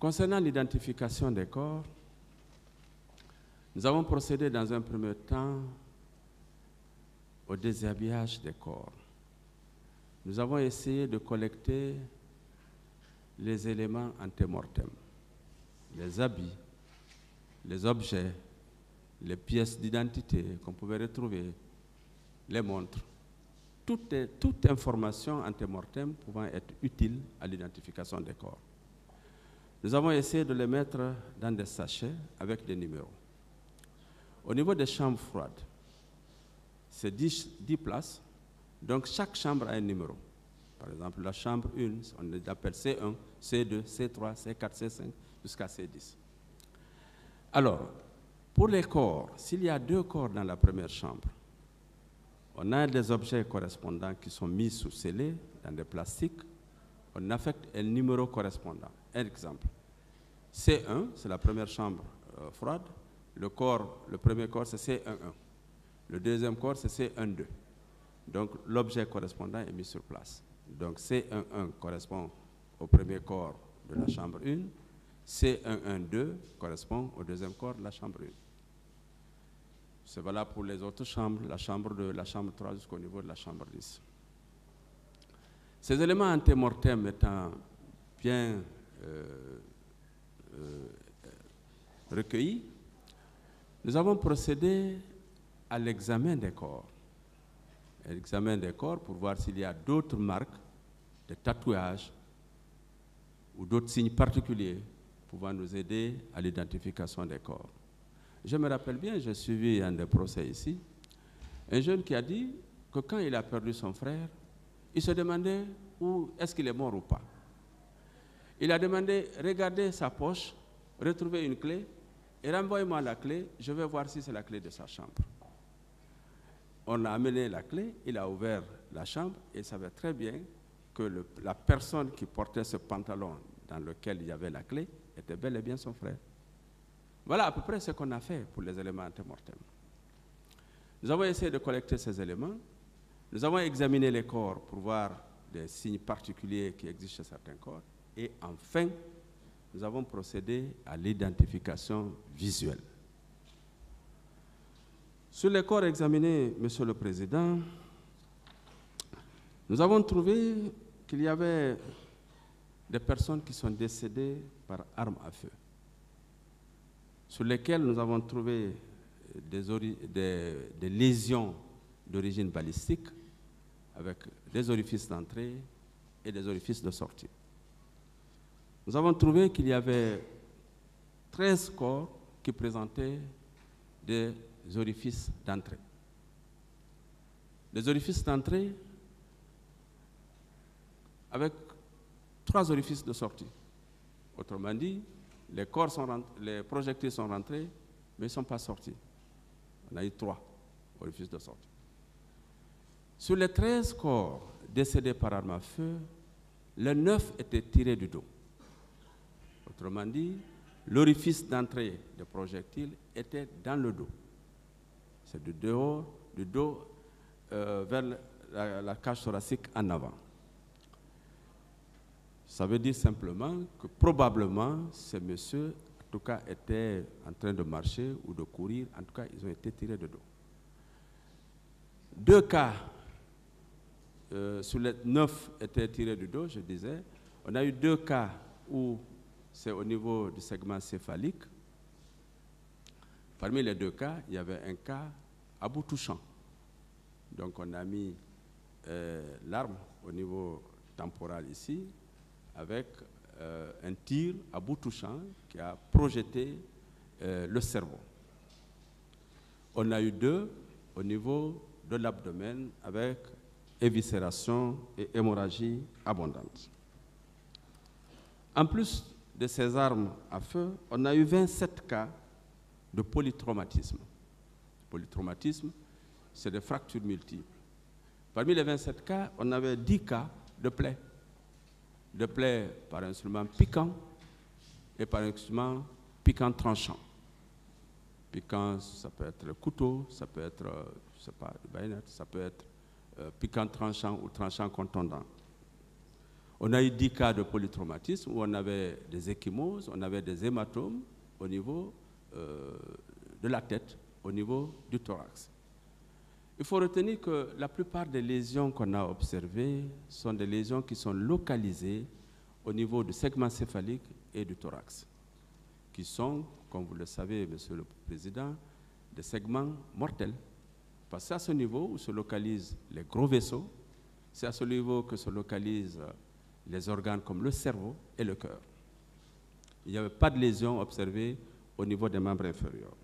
Concernant l'identification des corps, nous avons procédé dans un premier temps au déshabillage des corps. Nous avons essayé de collecter les éléments antémortem, les habits, les objets, les pièces d'identité qu'on pouvait retrouver, les montres, toute information antémortem pouvant être utile à l'identification des corps. Nous avons essayé de les mettre dans des sachets avec des numéros. Au niveau des chambres froides, c'est 10 places, donc chaque chambre a un numéro. Par exemple, la chambre 1, on l'appelle C1, C2, C3, C4, C5, jusqu'à C10. Alors, pour les corps, s'il y a 2 corps dans la première chambre, on a des objets correspondants qui sont mis sous scellés dans des plastiques, on affecte un numéro correspondant. Un exemple, C1, c'est la première chambre froide, le premier corps, c'est C11. Le deuxième corps, c'est C12. Donc, l'objet correspondant est mis sur place. Donc, C11 correspond au premier corps de la chambre 1. C112 correspond au deuxième corps de la chambre 1. C'est valable pour les autres chambres, la chambre 2, la chambre 3 jusqu'au niveau de la chambre 10. Ces éléments antémortem étant bien recueillis, nous avons procédé à l'examen des corps. L'examen des corps pour voir s'il y a d'autres marques, de tatouages ou d'autres signes particuliers pouvant nous aider à l'identification des corps. Je me rappelle bien, j'ai suivi un des procès ici, un jeune qui a dit que quand il a perdu son frère, il se demandait où est-ce qu'il est mort ou pas. Il a demandé, regardez sa poche, retrouvez une clé et renvoyez-moi la clé, je vais voir si c'est la clé de sa chambre. On a amené la clé, il a ouvert la chambre et il savait très bien que la personne qui portait ce pantalon dans lequel il y avait la clé était bel et bien son frère. Voilà à peu près ce qu'on a fait pour les éléments antémortem. Nous avons essayé de collecter ces éléments. Nous avons examiné les corps pour voir des signes particuliers qui existent chez certains corps. Et enfin, nous avons procédé à l'identification visuelle. Sur les corps examinés, Monsieur le Président, nous avons trouvé qu'il y avait des personnes qui sont décédées par arme à feu, sur lesquelles nous avons trouvé des lésions d'origine balistique avec des orifices d'entrée et des orifices de sortie. Nous avons trouvé qu'il y avait 13 corps qui présentaient des orifices d'entrée. Des orifices d'entrée avec 3 orifices de sortie. Autrement dit, les projectiles sont rentrés, mais ils ne sont pas sortis. On a eu 3 orifices de sortie. Sur les 13 corps décédés par arme à feu, les 9 étaient tirés du dos. Autrement dit, l'orifice d'entrée des projectiles était dans le dos. C'est du dos vers la cage thoracique en avant. Ça veut dire simplement que probablement ces messieurs, en tout cas, étaient en train de marcher ou de courir. En tout cas, ils ont été tirés de dos. 2 cas sur les 9 étaient tirés du dos, je disais. On a eu 2 cas où c'est au niveau du segment céphalique. Parmi les 2 cas, il y avait un cas à bout touchant. Donc on a mis l'arme au niveau temporal ici, avec un tir à bout touchant qui a projeté le cerveau. On a eu 2 au niveau de l'abdomen avec éviscération et hémorragie abondante. En plus de ces armes à feu, on a eu 27 cas de polytraumatisme. Polytraumatisme, c'est des fractures multiples. Parmi les 27 cas, on avait 10 cas de plaies. De plaies par instrument piquant et par instrument piquant tranchant. Piquant, ça peut être le couteau, ça peut être, je sais pas, le baïonnette, ça peut être piquant tranchant ou tranchant contondant. On a eu 10 cas de polytraumatisme où on avait des ecchymoses, on avait des hématomes au niveau de la tête, au niveau du thorax. Il faut retenir que la plupart des lésions qu'on a observées sont des lésions qui sont localisées au niveau du segment céphalique et du thorax, qui sont, comme vous le savez, Monsieur le Président, des segments mortels. Parce que c'est à ce niveau où se localisent les gros vaisseaux, c'est à ce niveau que se localisent les organes comme le cerveau et le cœur. Il n'y avait pas de lésions observées au niveau des membres inférieurs.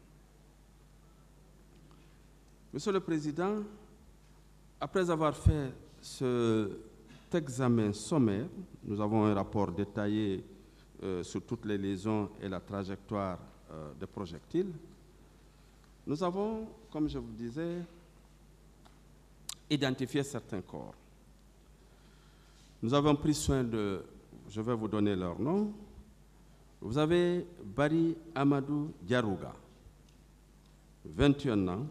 Monsieur le Président, après avoir fait cet examen sommaire, nous avons un rapport détaillé sur toutes les lésions et la trajectoire des projectiles. Nous avons, comme je vous disais, identifié certains corps. Nous avons pris soin de, je vais vous donner leur nom. Vous avez Bari Amadou Diarouga, 21 ans,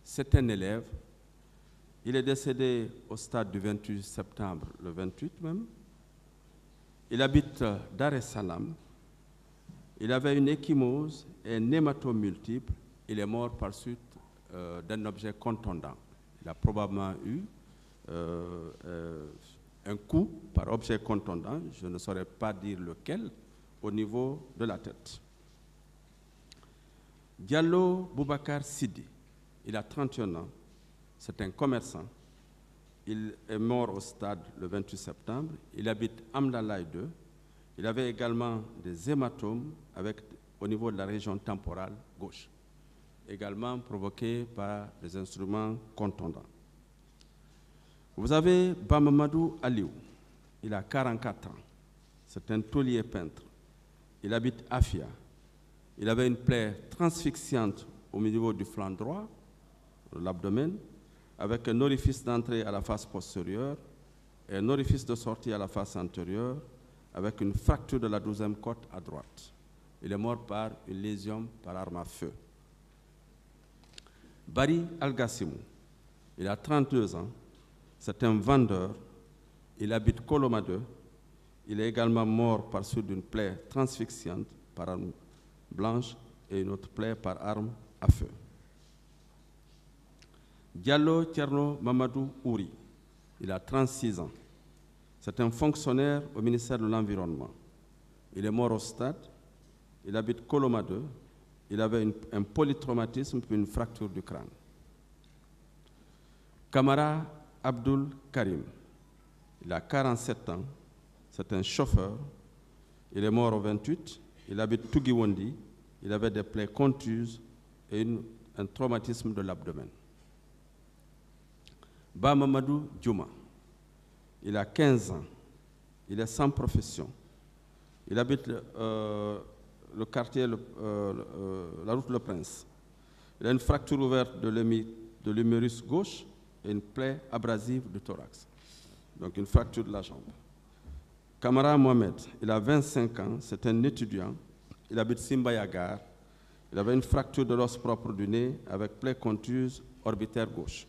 c'est un élève. Il est décédé au stade du 28 septembre, le 28 même. Il habite Dar es Salaam. Il avait une ecchymose et un hématome multiple. Il est mort par suite d'un objet contondant. Il a probablement eu un coup par objet contondant, je ne saurais pas dire lequel, au niveau de la tête. Diallo Boubacar Sidi, il a 31 ans, c'est un commerçant. Il est mort au stade le 28 septembre. Il habite Amdalaï 2. Il avait également des hématomes au niveau de la région temporale gauche, également provoqués par des instruments contondants. Vous avez Bamamadou Aliou, il a 44 ans. C'est un taulier peintre. Il habite Afia. Il avait une plaie transfixiante au niveau du flanc droit, l'abdomen, avec un orifice d'entrée à la face postérieure et un orifice de sortie à la face antérieure, avec une fracture de la 12e côte à droite. Il est mort par une lésion par arme à feu. Bari Algassimou, il a 32 ans, c'est un vendeur, il habite Koloma 2, il est également mort par suite d'une plaie transfixiante par arme blanche et une autre plaie par arme à feu. Diallo Tierno Mamadou Ouri, il a 36 ans. C'est un fonctionnaire au ministère de l'Environnement. Il est mort au stade, il habite Koloma 2, il avait un polytraumatisme puis une fracture du crâne. Kamara Abdul Karim, il a 47 ans, c'est un chauffeur, il est mort au 28, il habite Tugiwondi, il avait des plaies contuses et un traumatisme de l'abdomen. Ba Mamadou Djouma, il a 15 ans, il est sans profession, il habite le quartier, la route Le Prince. Il a une fracture ouverte de l'humérus gauche et une plaie abrasive du thorax, donc une fracture de la jambe. Kamara Mohamed, il a 25 ans, c'est un étudiant, il habite Simbayagar, il avait une fracture de l'os propre du nez avec plaie contuse orbitaire gauche.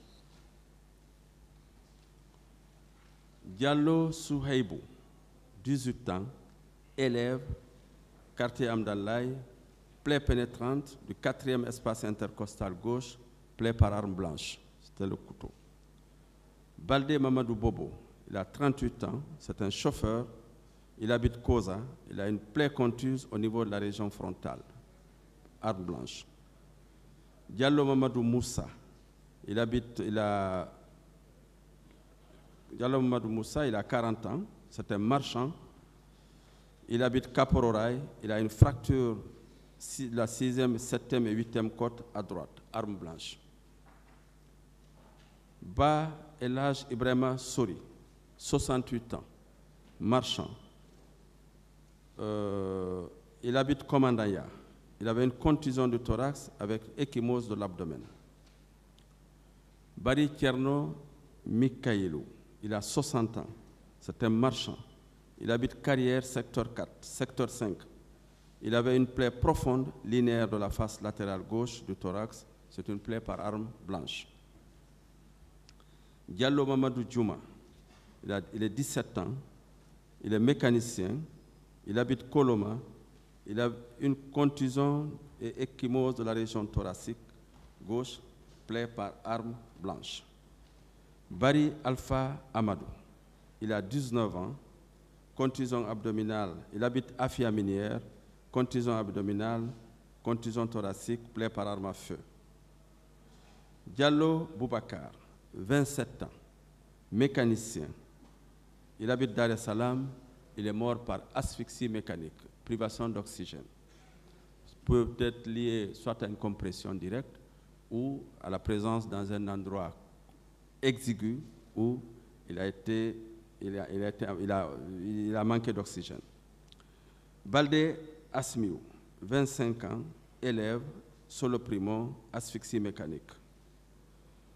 Diallo Souheibou, 18 ans, élève, quartier Amdalaï, plaie pénétrante du 4e espace intercostal gauche, plaie par arme blanche, c'était le couteau. Baldé Mamadou Bobo, il a 38 ans, c'est un chauffeur, il habite Koza, il a une plaie contuse au niveau de la région frontale, arme blanche. Diallo Mamadou Moussa, Diallo Mamadou Moussa, il a 40 ans, c'est un marchand, il habite Kapororaï, il a une fracture de la 6e, 7e et 8e côte à droite, arme blanche. Ba Elhaj Ibrahima Sori, 68 ans, marchand. Il habite Komandaya. Il avait une contusion du thorax avec ecchymose de l'abdomen. Bari Tierno Mikailou, il a 60 ans. C'est un marchand. Il habite Carrière, secteur 4, secteur 5. Il avait une plaie profonde, linéaire de la face latérale gauche du thorax. C'est une plaie par arme blanche. Diallo Mamadou Djouma, il est 17 ans. il est mécanicien, il habite Koloma, il a une contusion et ecchymose de la région thoracique gauche, plaie par arme blanche. Barry Alpha Amadou, il a 19 ans, contusion abdominale, il habite Afia Minière, contusion abdominale, contusion thoracique, plaie par arme à feu. Diallo Boubacar, 27 ans, mécanicien, il habite Dar es Salaam, il est mort par asphyxie mécanique, privation d'oxygène. Peut être lié soit à une compression directe ou à la présence dans un endroit exigu où il a manqué d'oxygène. Baldé Asmiou, 25 ans, élève, solo primo, asphyxie mécanique.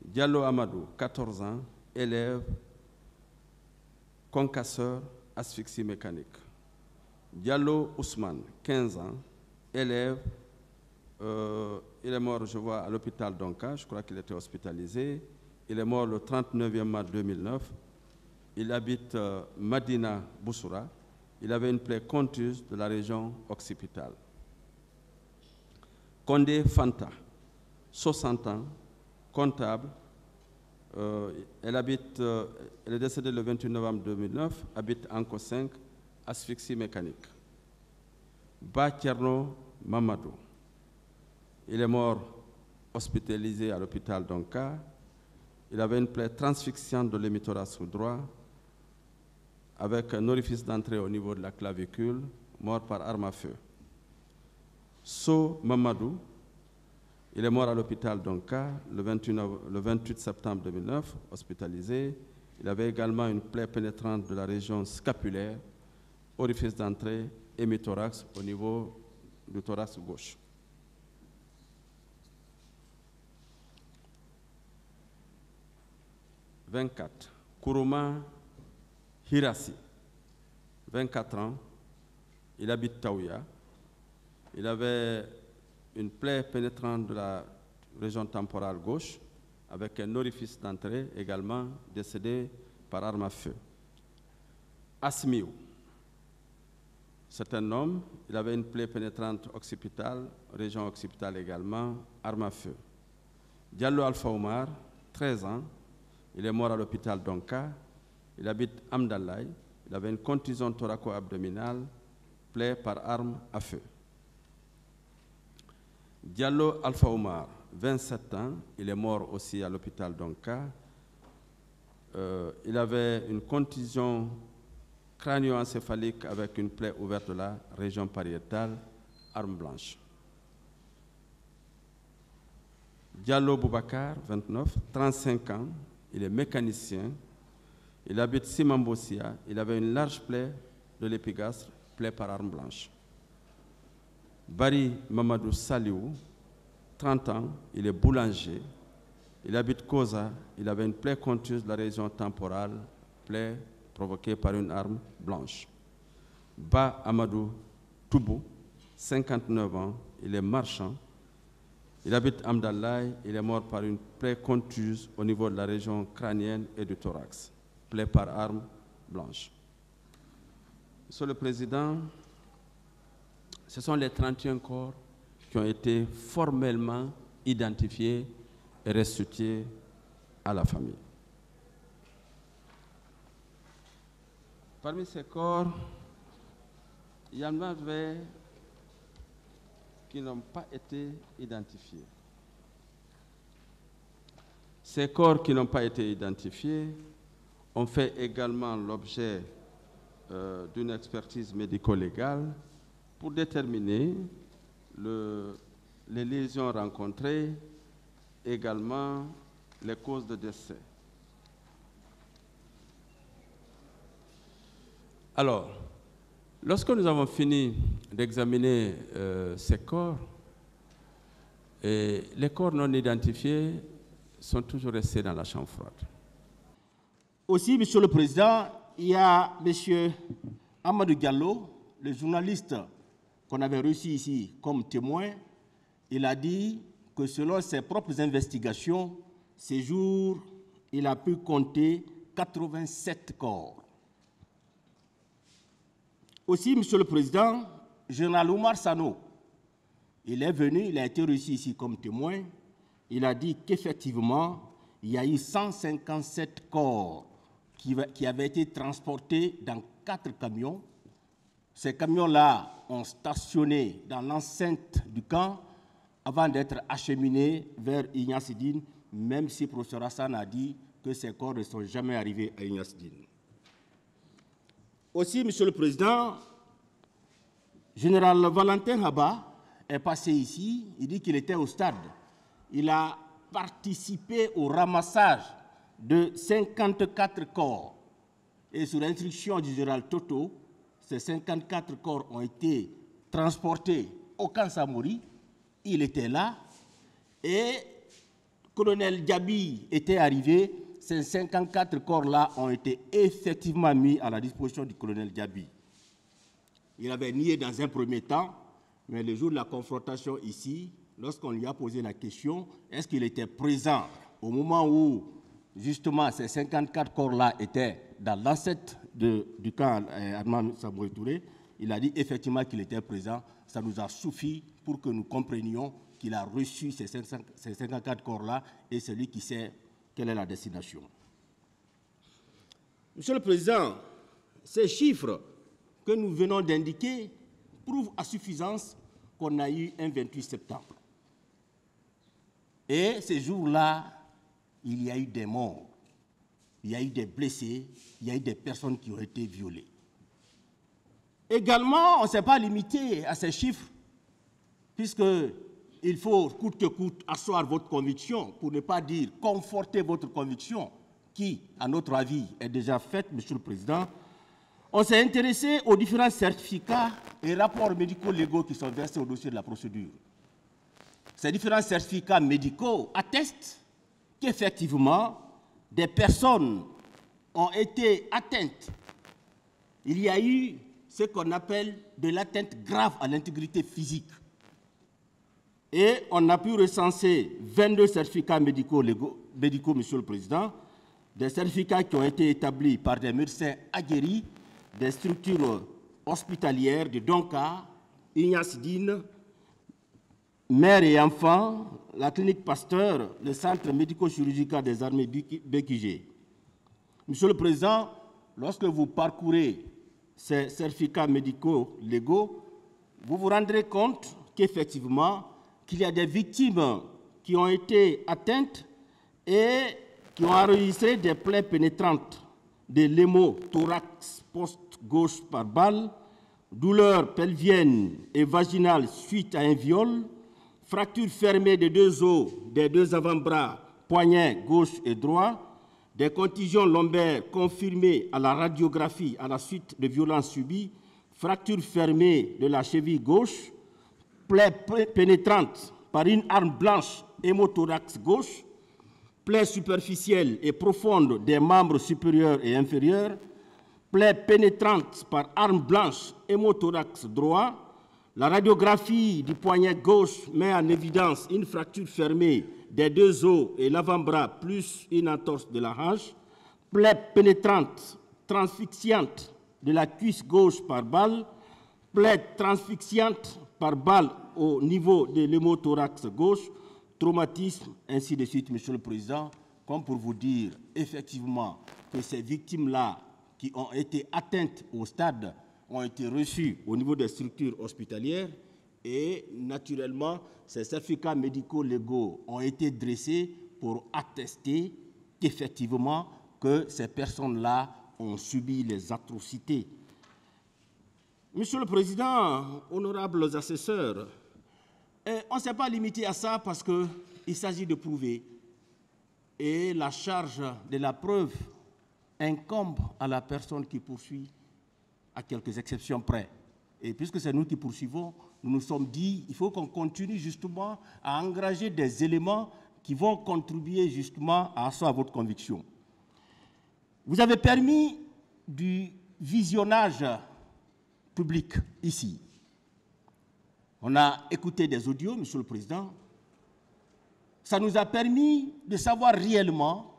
Diallo Amadou, 14 ans, élève, concasseur, asphyxie mécanique. Diallo Ousmane, 15 ans, élève, il est mort, je vois, à l'hôpital d'Onka, je crois qu'il était hospitalisé. Il est mort le 39e mars 2009. Il habite Madina Boussoura. Il avait une plaie contuse de la région occipitale. Condé Fanta, 60 ans, comptable. Elle est décédée le 28 novembre 2009, habite Anko 5, asphyxie mécanique. Ba Tierno Mamadou, il est mort hospitalisé à l'hôpital d'Onka. Il avait une plaie transfixiante de l'hémithorax droit avec un orifice d'entrée au niveau de la clavicule, mort par arme à feu. So Mamadou, il est mort à l'hôpital d'Onka le 28 septembre 2009, hospitalisé. Il avait également une plaie pénétrante de la région scapulaire, orifice d'entrée, hémithorax au niveau du thorax gauche. « 24. Kourouma Hirasi, 24 ans, il habite Taouya. Il avait une plaie pénétrante de la région temporale gauche avec un orifice d'entrée également, décédé par arme à feu. Asmiou, c'est un homme, il avait une plaie pénétrante occipitale, région occipitale également, arme à feu. Diallo Alpha Omar, 13 ans, il est mort à l'hôpital d'Onka, il habite Amdalaï, il avait une contusion thoraco-abdominale, plaie par arme à feu. Diallo Alpha Omar, 27 ans, il est mort aussi à l'hôpital d'Onka. Il avait une contusion crânio-encéphalique avec une plaie ouverte de la région pariétale, arme blanche. Diallo Boubacar, 29, 35 ans, il est mécanicien, il habite Simambossia, il avait une large plaie de l'épigastre, plaie par arme blanche. Barry Mamadou Saliou, 30 ans, il est boulanger, il habite Koza, il avait une plaie contuse de la région temporale, plaie provoquée par une arme blanche. Ba Amadou Toubou, 59 ans, il est marchand, il habite Amdalaï, il est mort par une plaie contuse au niveau de la région crânienne et du thorax, plaie par arme blanche. Monsieur le Président, ce sont les 31 corps qui ont été formellement identifiés et restitués à la famille. Parmi ces corps, il y en avait qui n'ont pas été identifiés. Ces corps qui n'ont pas été identifiés ont fait également l'objet d'une expertise médico-légale pour déterminer les lésions rencontrées, également les causes de décès. Alors, lorsque nous avons fini d'examiner ces corps, les corps non identifiés sont toujours restés dans la chambre froide. Aussi, Monsieur le Président, il y a M. Amadou Diallo, le journaliste qu'on avait reçu ici comme témoin. Il a dit que selon ses propres investigations, ces jours, il a pu compter 87 corps. Aussi, Monsieur le Président, Général Oumar Sano, il est venu, il a été reçu ici comme témoin. Il a dit qu'effectivement, il y a eu 157 corps qui avaient été transportés dans 4 camions. Ces camions-là ont stationné dans l'enceinte du camp avant d'être acheminés vers Ignace Dine, même si le professeur Hassan a dit que ces corps ne sont jamais arrivés à Ignace Dine. Aussi, Monsieur le Président, Général Valentin Haba est passé ici, il dit qu'il était au stade. Il a participé au ramassage de 54 corps. Et sur instruction du général Toto, ces 54 corps ont été transportés au camp Samori. Il était là. Et le colonel Diaby était arrivé. Ces 54 corps-là ont été effectivement mis à la disposition du colonel Diaby. Il avait nié dans un premier temps, mais le jour de la confrontation ici, lorsqu'on lui a posé la question, est-ce qu'il était présent au moment où, justement, ces 54 corps-là étaient dans l'enceinte du camp Armand Samori Touré, il a dit effectivement qu'il était présent. Ça nous a suffi pour que nous comprenions qu'il a reçu ces 54 corps-là et c'est lui qui sait quelle est la destination. Monsieur le Président, ces chiffres que nous venons d'indiquer prouvent à suffisance qu'on a eu un 28 septembre. Et ces jours-là, il y a eu des morts, il y a eu des blessés, il y a eu des personnes qui ont été violées. Également, on ne s'est pas limité à ces chiffres, puisqu'il faut coûte que coûte asseoir votre conviction, pour ne pas dire conforter votre conviction, qui, à notre avis, est déjà faite, Monsieur le Président. On s'est intéressé aux différents certificats et rapports médico-légaux qui sont versés au dossier de la procédure. Ces différents certificats médicaux attestent qu'effectivement, des personnes ont été atteintes. Il y a eu ce qu'on appelle de l'atteinte grave à l'intégrité physique. Et on a pu recenser 22 certificats médicaux, Monsieur le Président, des certificats qui ont été établis par des médecins aguerris, des structures hospitalières de Donka, Ignace Dine, mère et enfants, la clinique Pasteur, le centre médico-chirurgical des armées BQG. Monsieur le Président, lorsque vous parcourez ces certificats médicaux légaux, vous vous rendrez compte qu'effectivement, qu'il y a des victimes qui ont été atteintes et qui ont enregistré des plaies pénétrantes de l'hémothorax post-gauche par balle, douleurs pelviennes et vaginales suite à un viol, fracture fermée des 2 os, des 2 avant-bras, poignets gauche et droit, des contusions lombaires confirmées à la radiographie à la suite de violences subies, fracture fermée de la cheville gauche, plaie pénétrante par une arme blanche hémothorax gauche, plaie superficielle et profonde des membres supérieurs et inférieurs, plaie pénétrante par arme blanche hémothorax droit. La radiographie du poignet gauche met en évidence une fracture fermée des 2 os et l'avant-bras plus une entorse de la hanche, plaie pénétrante transfixiante de la cuisse gauche par balle, plaie transfixiante par balle au niveau de l'hémothorax gauche, traumatisme, ainsi de suite, Monsieur le Président, comme pour vous dire effectivement que ces victimes-là qui ont été atteintes au stade ont été reçues au niveau des structures hospitalières et naturellement, ces certificats médicaux légaux ont été dressés pour attester qu'effectivement que ces personnes-là ont subi les atrocités. Monsieur le Président, honorables assesseurs, on ne s'est pas limité à ça parce qu'il s'agit de prouver. Et la charge de la preuve incombe à la personne qui poursuit, à quelques exceptions près. Et puisque c'est nous qui poursuivons, nous nous sommes dit qu'il faut qu'on continue justement à engager des éléments qui vont contribuer justement à asseoir votre conviction. Vous avez permis du visionnage public ici. On a écouté des audios, Monsieur le Président. Ça nous a permis de savoir réellement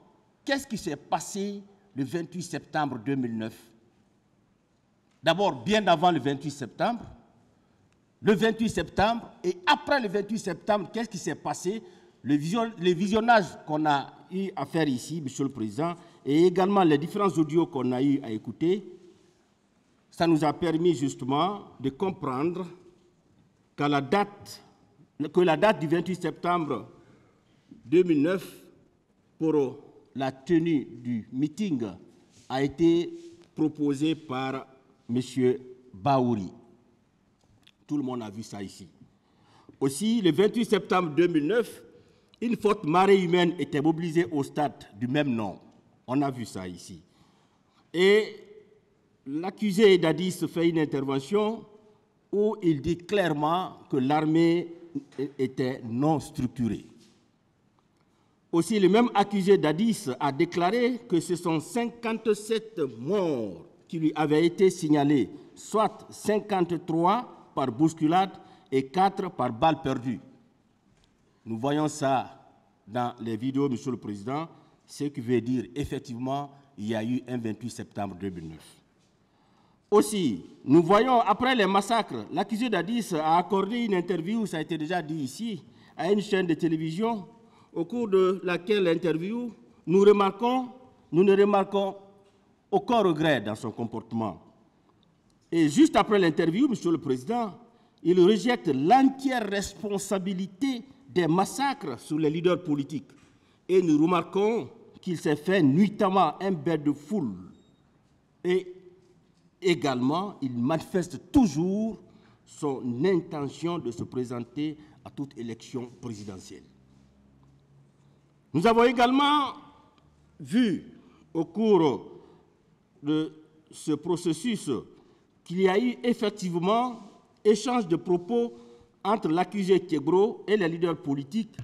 qu'est-ce qui s'est passé le 28 septembre 2009. d'abord bien avant le 28 septembre, le 28 septembre, et après le 28 septembre, qu'est-ce qui s'est passé? Le visionnage qu'on a eu à faire ici, Monsieur le Président, et également les différents audios qu'on a eu à écouter, ça nous a permis justement de comprendre que la date du 28 septembre 2009 pour la tenue du meeting a été proposée par M. Bahouri. Tout le monde a vu ça ici. Aussi, le 28 septembre 2009, une forte marée humaine était mobilisée au stade du même nom. On a vu ça ici. Et l'accusé Dadis fait une intervention où il dit clairement que l'armée était non structurée. Aussi, le même accusé Dadis a déclaré que ce sont 57 morts qui lui avaient été signalés, soit 53 par bousculade et 4 par balle perdue. Nous voyons ça dans les vidéos, Monsieur le Président, ce qui veut dire effectivement il y a eu un 28 septembre 2009. Aussi, nous voyons après les massacres, l'accusé Dadis a accordé une interview, ça a été déjà dit ici, à une chaîne de télévision, au cours de laquelle l'interview, nous ne remarquons aucun regret dans son comportement. Et juste après l'interview, Monsieur le Président, il rejette l'entière responsabilité des massacres sur les leaders politiques. Et nous remarquons qu'il s'est fait nuitamment un bain de foule. Et également, il manifeste toujours son intention de se présenter à toute élection présidentielle. Nous avons également vu au cours de ce processus qu'il y a eu effectivement échange de propos entre l'accusé Tiegro et les leaders politiques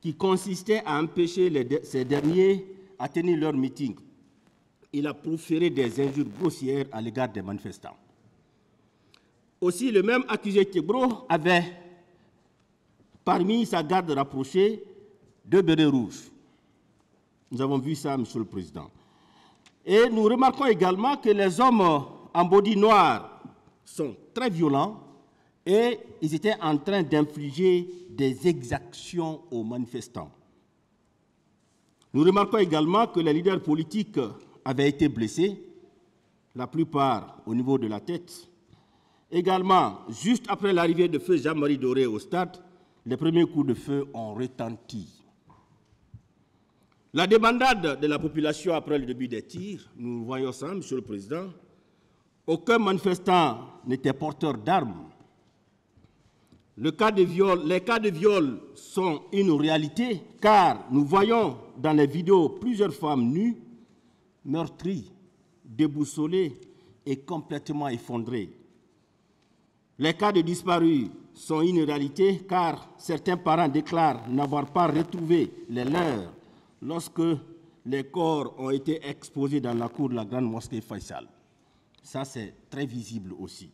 qui consistait à empêcher ces derniers à tenir leur meeting. Il a proféré des injures grossières à l'égard des manifestants. Aussi, le même accusé Tiegro avait parmi sa garde rapprochée 2 bérets rouges. Nous avons vu ça, Monsieur le Président. Et nous remarquons également que les hommes en body noir sont très violents et ils étaient en train d'infliger des exactions aux manifestants. Nous remarquons également que les leaders politiques avaient été blessés, la plupart au niveau de la tête. Également, juste après l'arrivée de feu Jean-Marie Doré au stade, les premiers coups de feu ont retenti. La débandade de la population après le début des tirs, nous voyons ça, Monsieur le Président. Aucun manifestant n'était porteur d'armes. Les cas de viol sont une réalité, car nous voyons dans les vidéos plusieurs femmes nues, meurtries, déboussolées et complètement effondrées. Les cas de disparus sont une réalité, car certains parents déclarent n'avoir pas retrouvé les leurs lorsque les corps ont été exposés dans la cour de la grande mosquée Faisal. Ça, c'est très visible aussi.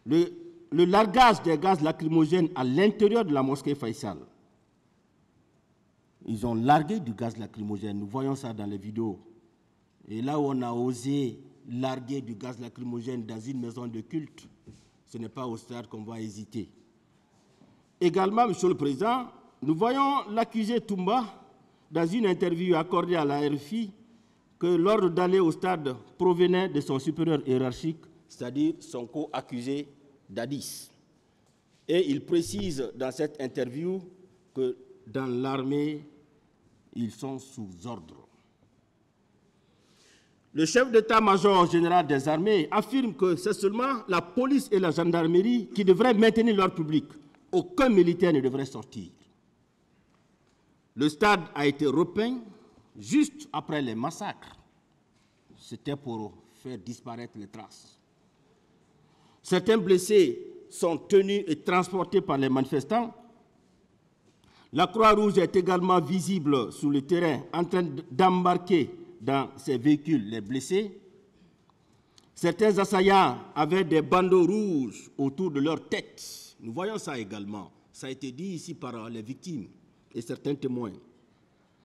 Le largage des gaz lacrymogènes à l'intérieur de la mosquée Faisal. Ils ont largué du gaz lacrymogène, nous voyons ça dans les vidéos. Et là où on a osé larguer du gaz lacrymogène dans une maison de culte, ce n'est pas au stade qu'on va hésiter. Également, Monsieur le Président, nous voyons l'accusé Toumba, dans une interview accordée à la RFI, que l'ordre d'aller au stade provenait de son supérieur hiérarchique, c'est-à-dire son co-accusé Dadis. Et il précise dans cette interview que dans l'armée, ils sont sous ordre. Le chef d'état-major général des armées affirme que c'est seulement la police et la gendarmerie qui devraient maintenir l'ordre public. Aucun militaire ne devrait sortir. Le stade a été repeint juste après les massacres. C'était pour faire disparaître les traces. Certains blessés sont tenus et transportés par les manifestants. La Croix-Rouge est également visible sur le terrain en train d'embarquer dans ces véhicules les blessés. Certains assaillants avaient des bandeaux rouges autour de leur tête. Nous voyons ça également. Ça a été dit ici par les victimes et certains témoins.